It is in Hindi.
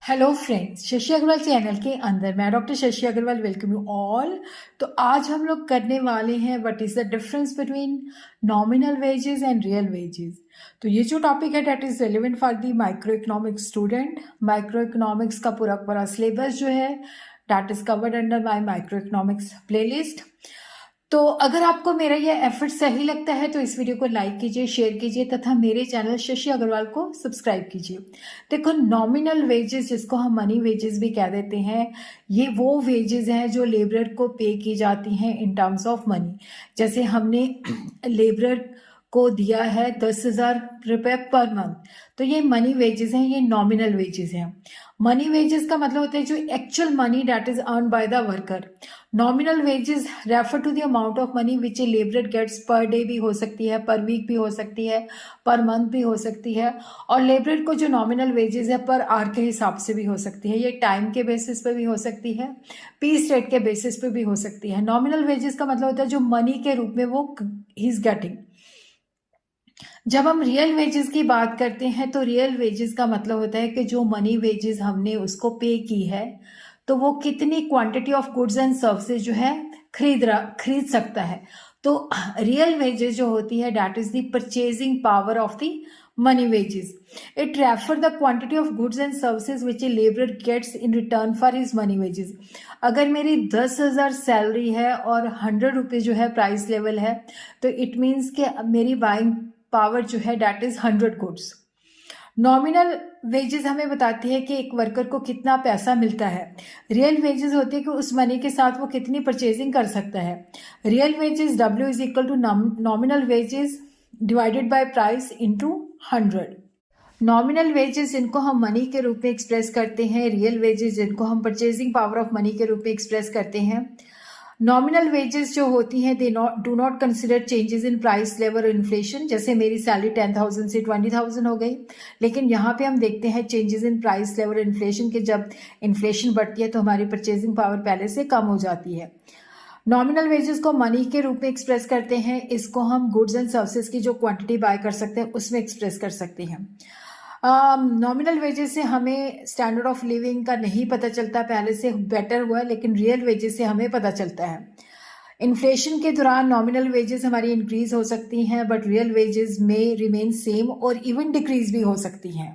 Hello friends, Shashi Agarwal channel के अंदर मैं doctor Shashi Agarwal welcome you all. तो आज हम लोग करने वाले हैं what is the difference between nominal wages and real wages. तो ये जो टॉपिक है that is relevant for the micro economics student. Micro economics का पूरा पूरा सिलेबस जो है that is covered under my micro economics playlist. तो अगर आपको मेरा ये एफर्ट सही लगता है तो इस वीडियो को लाइक कीजिए, शेयर कीजिए तथा मेरे चैनल शशि अग्रवाल को सब्सक्राइब कीजिए। देखो, नॉमिनल वेजेस जिसको हम मनी वेजेस भी कह देते हैं, ये वो वेजेस हैं जो लेबरर को पे की जाती हैं इन टर्म्स ऑफ मनी। जैसे हमने लेबरर को दिया है 10,000 रुपये पर मंथ, तो ये मनी वेजेस हैं, ये नॉमिनल वेजेस हैं। मनी वेजेस का मतलब होता है जो actual money that is earn by the worker. Nominal wages refer to the amount of money which a labourer gets per day भी हो सकती है, पर वीक भी हो सकती है, पर मंथ भी हो सकती है। और लेबरर को जो नॉमिनल वेजेस है पर आवर के हिसाब से भी हो सकती है, ये टाइम के बेसिस पे भी हो सकती है, पीस रेट के बेसिस पे भी हो सकती है। नॉमिनल वेजेस का मतलब होता है जो मनी के रूप में वो ही इज गेटिंग। जब हम रियल वेजेस की बात करते हैं तो रियल वेजेस का मतलब होता है कि जो मनी वेजेस हमने उसको पे की है तो वो कितनी quantity of goods and services जो है खरीद सकता है। तो रियल वेजेस जो होती है that is the purchasing power of the money wages. It refer the quantity of goods and services which a labourer gets in return for his money wages. अगर मेरी 10,000 सैलरी है और 100 रुपये जो है प्राइस लेवल है, तो इट मीन्स कि मेरी बाइंग पावर जो है that is 100 goods. Nominal wages हमें बताती है कि एक वर्कर को कितना पैसा मिलता है। रियल वेजेस होती है कि उस मनी के साथ वो कितनी परचेजिंग कर सकता है। Real wages W is equal to nominal wages divided by price into 100। Nominal wages जिनको हम मनी के रूप में एक्सप्रेस करते हैं, रियल वेजेस जिनको हम परचेजिंग पावर ऑफ मनी के रूप में एक्सप्रेस करते हैं। नॉमिनल वेजेस जो होती हैं they do not consider changes in price level और इन्फ्लेशन। जैसे मेरी सैलरी 10,000 से 20,000 हो गई, लेकिन यहाँ पे हम देखते हैं changes in price level inflation के जब इन्फ्लेशन बढ़ती है तो हमारी परचेजिंग पावर पहले से कम हो जाती है। नॉमिनल वेजेस को मनी के रूप में एक्सप्रेस करते हैं, इसको हम गुड्स एंड सर्विसेज की जो क्वांटिटी बाय कर सकते हैं उसमें एक्सप्रेस कर सकते हैं। नॉमिनल वेजेस से हमें स्टैंडर्ड ऑफ लिविंग का नहीं पता चलता, पहले से बेटर हुआ है, लेकिन रियल वेजेस से हमें पता चलता है। इन्फ्लेशन के दौरान नॉमिनल वेजेस हमारी इंक्रीज हो सकती हैं बट रियल वेजेस में रिमेन सेम और इवन डिक्रीज भी हो सकती हैं।